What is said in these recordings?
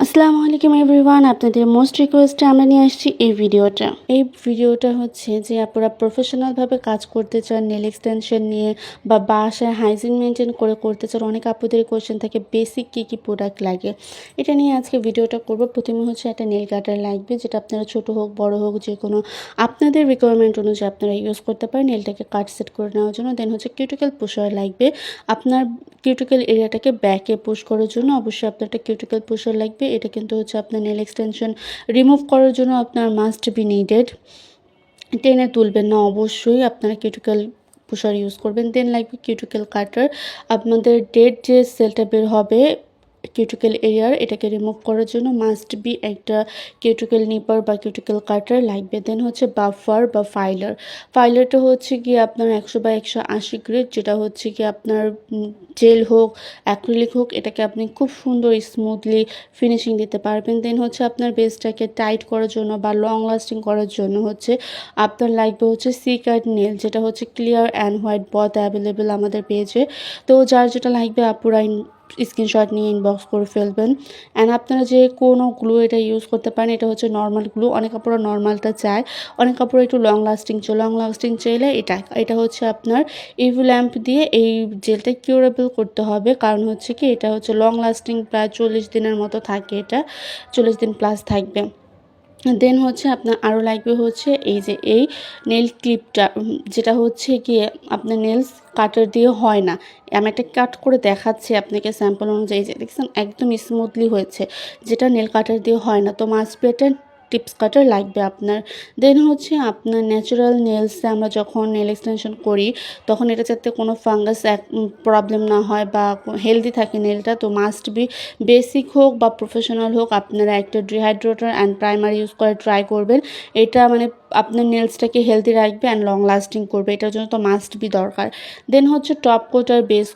আসসালামু আলাইকুম এভরিওয়ান, আপনাদের মোস্ট রিকোয়েস্টে আমরা নিয়ে আসছি এই ভিডিওটা হচ্ছে যে আপনারা প্রফেশনালভাবে কাজ করতে চান নেল এক্সটেনশন নিয়ে বা বাসায় হাইজিন মেনটেন করে করতে চান। অনেক আপুদের কোয়েশ্চেন থাকে বেসিক কী প্রোডাক্ট লাগে, এটা নিয়ে আজকে ভিডিওটা করব। প্রথমে হচ্ছে একটা নেল কাটার লাগবে, যেটা আপনারা ছোট হোক বড় হোক যে কোনো আপনাদের রিকোয়ারমেন্ট অনুযায়ী আপনারা ইউজ করতে পারেন নেলটাকে কাট সেট করে নেওয়ার জন্য। দেন হচ্ছে কিউটিক্যাল পুশার লাগবে, আপনার কিউটিক্যাল এরিয়াটাকে ব্যাকে পুশ করার জন্য অবশ্যই আপনার একটা কিউটিক্যাল পুশার লাগবে। এটা কিন্তু হচ্ছে আপনার নেল এক্সটেনশন রিমুভ করার জন্য আপনার মাস্ট বি নিডেড। টেনে তুলবেন না, অবশ্যই আপনারা কিউটিক্যাল পুশার ইউজ করবেন। দেন লাগবে কিউটিক্যাল কাটার, আপনাদের ডেড যে সেলটা বের হবে কিউটিক্যাল এরিয়ার, এটাকে রিমুভ করার জন্য মাস্ট বি একটা কিউটিক্যাল নিপার বা কিউটিক্যাল কাটার লাগবে। দেন হচ্ছে বাফার বা ফাইলারটা হচ্ছে কি আপনার 100/180 গ্রেড, যেটা হচ্ছে কি আপনার জেল হোক অ্যাক্রিলিক হোক, এটাকে আপনি খুব সুন্দর স্মুথলি ফিনিশিং দিতে পারবেন। দেন হচ্ছে আপনার বেসটাকে টাইট করার জন্য বা লং লাস্টিং করার জন্য হচ্ছে আপনার লাগবে হচ্ছে সি কাট নেল, যেটা হচ্ছে clear and white both available আমাদের পেজে। তো যার যেটা লাগবে আপুরা স্ক্রিনশট নিয়ে ইনবক্স করে ফেলবেন। অ্যান্ড আপনারা যে কোনো গ্লু এটা ইউজ করতে পারেন, এটা হচ্ছে নর্মাল গ্লু। অনেক আপুরা নর্মালটা চায়, অনেক আপুরা একটু লং লাস্টিং চাইলে এটা হচ্ছে আপনার ইভি ল্যাম্প দিয়ে এই জেলটা কিউরেবল করতে হবে। কারণ হচ্ছে কি এটা হচ্ছে লং লাস্টিং, প্রায় 40 দিনের মতো থাকে, এটা 40 দিন প্লাস থাকবে। দেন হচ্ছে আপনার আরও লাগবে হচ্ছে এই নেল ক্লিপটা, যেটা হচ্ছে গিয়ে আপনার নেলস কাটার দিয়ে হয় না। আমি একটা কাট করে দেখাচ্ছি আপনাকে স্যাম্পল অনুযায়ী, যে দেখছেন একদম স্মুথলি হয়েছে, যেটা নেল কাটার দিয়ে হয় না। তো মাস্ট বি একটা টিপস কাটার লাগবে আপনার। দেন হচ্ছে আপনার ন্যাচারাল নেলসে আমরা যখন নেল এক্সটেনশন করি তখন এটা যাতে কোনো ফাঙ্গাস প্রবলেম না হয় বা হেলদি থাকে নেলটা, তো মাস্ট বি বেসিক হোক বা প্রফেশনাল হোক আপনারা একটা ডিহাইড্রেটর অ্যান্ড প্রাইমার ইউজ করে ট্রাই করবেন। এটা মানে আপনার নেলসটাকে হেলদি রাখবে অ্যান্ড লং লাস্টিং করবে, এটার জন্য তো মাস্ট বি দরকার। দেন হচ্ছে টপ কোট আর বেস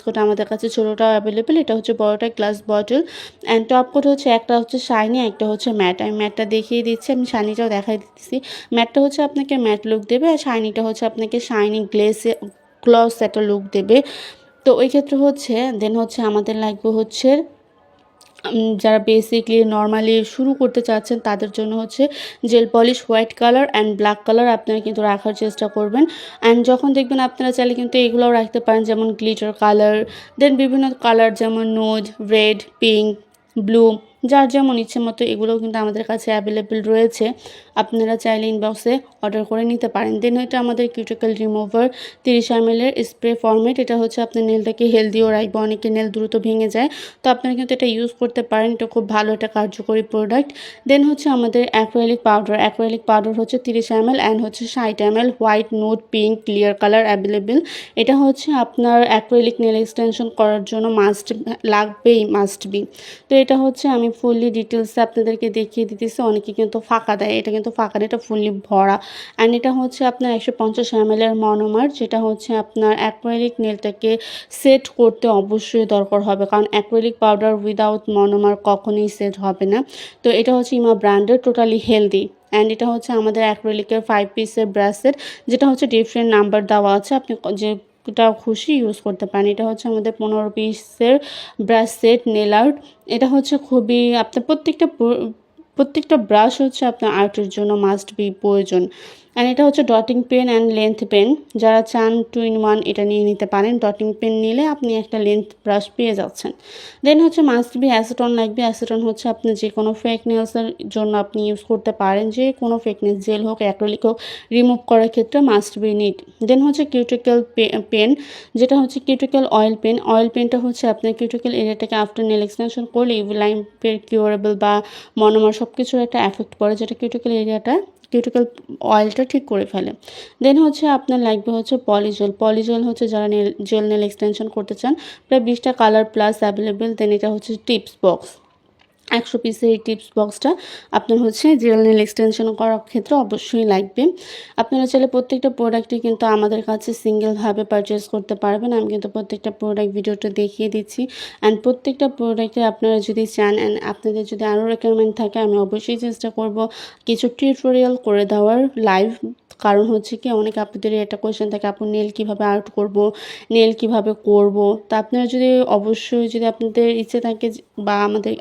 কোট আমাদের কাছে ছোটোটাও অ্যাভেলেবেল, এটা হচ্ছে বড়টা glass bottle. And top coat হচ্ছে একটা হচ্ছে শাইনি, একটা হচ্ছে ম্যাট। আমি ম্যাটটা দেখিয়ে দিচ্ছি, আমি শাইনিটাও দেখাই দিচ্ছি। ম্যাটটা হচ্ছে আপনাকে ম্যাট লুক দেবে, আর শাইনিটা হচ্ছে আপনাকে শাইনি গ্লস একটা লুক দেবে। তো ওই ক্ষেত্রে হচ্ছে দেন হচ্ছে আমাদের লাগবে হচ্ছে যারা বেসিকলি নর্মালি শুরু করতে চাচ্ছেন তাদের জন্য হচ্ছে jail polish white colour and black colour আপনারা কিন্তু রাখার চেষ্টা করবেন। অ্যান্ড যখন দেখবেন আপনারা চাইলে কিন্তু এগুলোও রাখতে পারেন, যেমন গ্লিটার কালার, দেন বিভিন্ন কালার যেমন নুড, রেড, পিঙ্ক, ব্লু, যার যেমন ইচ্ছে মতো এগুলোও কিন্তু আমাদের কাছে অ্যাভেলেবেল রয়েছে। আপনারা চাইলে ইনবক্সে অর্ডার করে নিতে পারেন। দেন এটা আমাদের cuticle remover 30 ml spray format, এটা হচ্ছে আপনার নেলটাকে হেলদিও রাখবে, অনেকে নেল দ্রুত ভেঙে যায়, তো আপনারা কিন্তু এটা ইউজ করতে পারেন, এটা খুব ভালো একটা কার্যকরী প্রোডাক্ট। দেন হচ্ছে আমাদের অ্যাক্রিলিক পাউডার হচ্ছে 30 ml অ্যান্ড হচ্ছে 60 ml white, nude, pink, clear colour available. এটা হচ্ছে আপনার অ্যাক্রিলিক নেল এক্সটেনশন করার জন্য মাস্ট বি। তো এটা হচ্ছে আমি ফুললি ডিটেলসে আপনাদেরকে দেখিয়ে দিতেছি, অনেকে কিন্তু ফাঁকা দেয়, এটা কিন্তু ফাঁকা না, এটা ফুললি ভরা। অ্যান্ড এটা হচ্ছে আপনার 150 ml মনোমার, যেটা হচ্ছে আপনার অ্যাক্রিলিক নেলটাকে সেট করতে অবশ্যই দরকার হবে, কারণ অ্যাক্রিলিক পাউডার উইদাউট মনোমার কখনোই সেট হবে না। তো এটা হচ্ছে ইমা ব্র্যান্ডের, টোটালি হেলদি। অ্যান্ড এটা হচ্ছে আমাদের অ্যাক্রিলিকের 5 পিসের ব্রাশের, যেটা হচ্ছে ডিফারেন্ট নাম্বার দেওয়া আছে, আপনি যেটা খুশি ইউজ করতে পারেন। এটা হচ্ছে আমাদের 15 পিসের ব্রাশ সেট নেল আর্ট। এটা হচ্ছে খুবই আপনার প্রত্যেকটা ব্রাশ হচ্ছে আপনার আর্টের জন্য মাস্ট বি প্রয়োজন। অ্যান্ড এটা হচ্ছে dotting pen and length pen, যারা চান 2 in 1 এটা নিয়ে নিতে পারেন। ডটিং পেন নিলে আপনি একটা লেন্থ ব্রাশ পেয়ে যাচ্ছেন। দেন হচ্ছে মাস্ট বি অ্যাসিটন লাগবে। অ্যাসিটন হচ্ছে আপনি যে কোনো ফেক নেলসের জন্য আপনি ইউজ করতে পারেন, যে কোনো ফেক নেল জেল হোক অ্যাক্রিলিক হোক রিমুভ করার ক্ষেত্রে মাস্ট বি নিড। দেন হচ্ছে কিউটিক্যাল পেন, যেটা হচ্ছে কিউটিক্যাল অয়েল পেনটা হচ্ছে আপনার কিউটিক্যাল এরিয়াটাকে আফটার নেল এক্সটেনশন করলে ইভি লাইম্পের কিউরেবল বা মনোমার সব কিছুর একটা এফেক্ট পড়ে, যেটা কিউটিক্যাল অয়েলটা ঠিক করে ফেলে। দেন হচ্ছে আপনার লাগবে হচ্ছে পলিজল হচ্ছে যারা জেল নেল এক্সটেনশন করতে চান, প্রায় 20টা কালার প্লাস অ্যাভেলেবেল। দেন এটা হচ্ছে টিপস বক্স, 100 পিসের এই টিপস বক্সটা আপনার হচ্ছে জেল নেল এক্সটেনশন করার ক্ষেত্রে অবশ্যই লাগবে। আপনারা চাইলে প্রত্যেকটা প্রোডাক্টই কিন্তু আমাদের কাছে সিঙ্গেলভাবে পারচেস করতে পারবেন, আমি কিন্তু প্রত্যেকটা প্রোডাক্ট ভিডিওটা দেখিয়ে দিচ্ছি। অ্যান্ড প্রত্যেকটা প্রোডাক্টে আপনারা যদি চান অ্যান্ড আপনাদের যদি আরও রিকোয়ারমেন্ট থাকে, আমি অবশ্যই চেষ্টা করব কিছু টিউটোরিয়াল করে দেওয়ার লাইভ কারণ হচ্ছে কি অনেক আপনাদের একটা কোয়েশ্চেন থাকে আপু নেল কীভাবে আর্ট করব, নেল কীভাবে করব। তা আপনারা যদি অবশ্যই যদি আপনাদের ইচ্ছে থাকে বা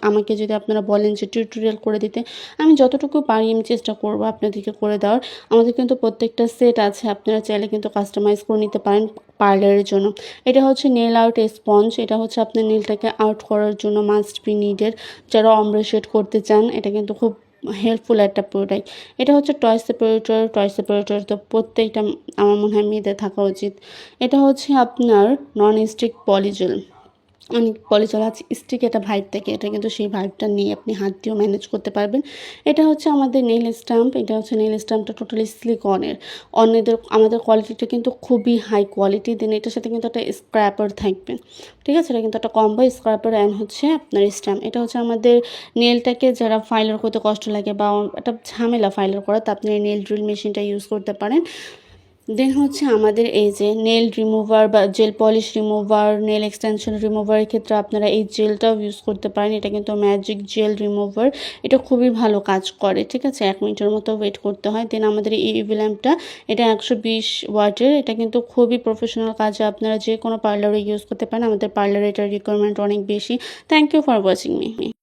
আমাকে যদি আপনারা বলেন যে টিউটোরিয়াল করে দিতে, আমি যতটুকু পারি আমি চেষ্টা করব আপনাদেরকে করে দেওয়ার। আমাদের কিন্তু প্রত্যেকটা সেট আছে, আপনারা চাইলে কিন্তু কাস্টমাইজ করে নিতে পারেন পার্লারের জন্য। এটা হচ্ছে নেল আর্ট স্পঞ্জ, এটা হচ্ছে আপনার নেলটাকে আর্ট করার জন্য মাস্ট বি নিডেড। যারা অম্bre শেড করতে চান এটা কিন্তু খুব হেল্পফুল একটা প্রোডাক্ট। এটা হচ্ছে টয় সেপারেটর তো প্রত্যেকটা আমার মনে হয় মেয়েদের থাকা উচিত। এটা হচ্ছে আপনার নন স্টিক পলিজেল। অনেক পলিজেল আছে স্টিক একটা ভাইব থাকে, এটা কিন্তু সেই ভাইবটা নিয়ে আপনি হাত দিয়েও ম্যানেজ করতে পারবেন। এটা হচ্ছে আমাদের নেল স্টাম্প, এটা হচ্ছে নেল স্টাম্পটা টোটালি সিলিকনের। আমাদের কোয়ালিটিটা কিন্তু খুবই হাই কোয়ালিটি। দেন এটার সাথে কিন্তু একটা স্ক্র্যাপার থাকবে, ঠিক আছে? এটা কিন্তু একটা কম্বো স্ক্র্যাপার অ্যান্ড হচ্ছে আপনার স্টাম্প। এটা হচ্ছে আমাদের নেলটাকে যারা ফাইলার করতে কষ্ট লাগে বা একটা ঝামেলা ফাইলার করা, তা আপনি নেল ড্রিল মেশিনটা ইউজ করতে পারেন। দেন হচ্ছে আমাদের এই যে নেল রিমুভার বা gel polish remover, nail extension রিমুভারের ক্ষেত্রে আপনারা এই জেলটাও ইউজ করতে পারেন। এটা কিন্তু ম্যাজিক জেল রিমুভার, এটা খুবই ভালো কাজ করে, ঠিক আছে? 1 মিনিটের মতো ওয়েট করতে হয়। দেন আমাদের এই ইভি ল্যাম্পটা, এটা 120 ওয়াটের, এটা কিন্তু খুবই প্রফেশনাল কাজে আপনারা যে কোনো পার্লারে ইউজ করতে পারেন। আমাদের পার্লারে এটার রিকোয়ারমেন্ট অনেক বেশি। Thank you for watching me.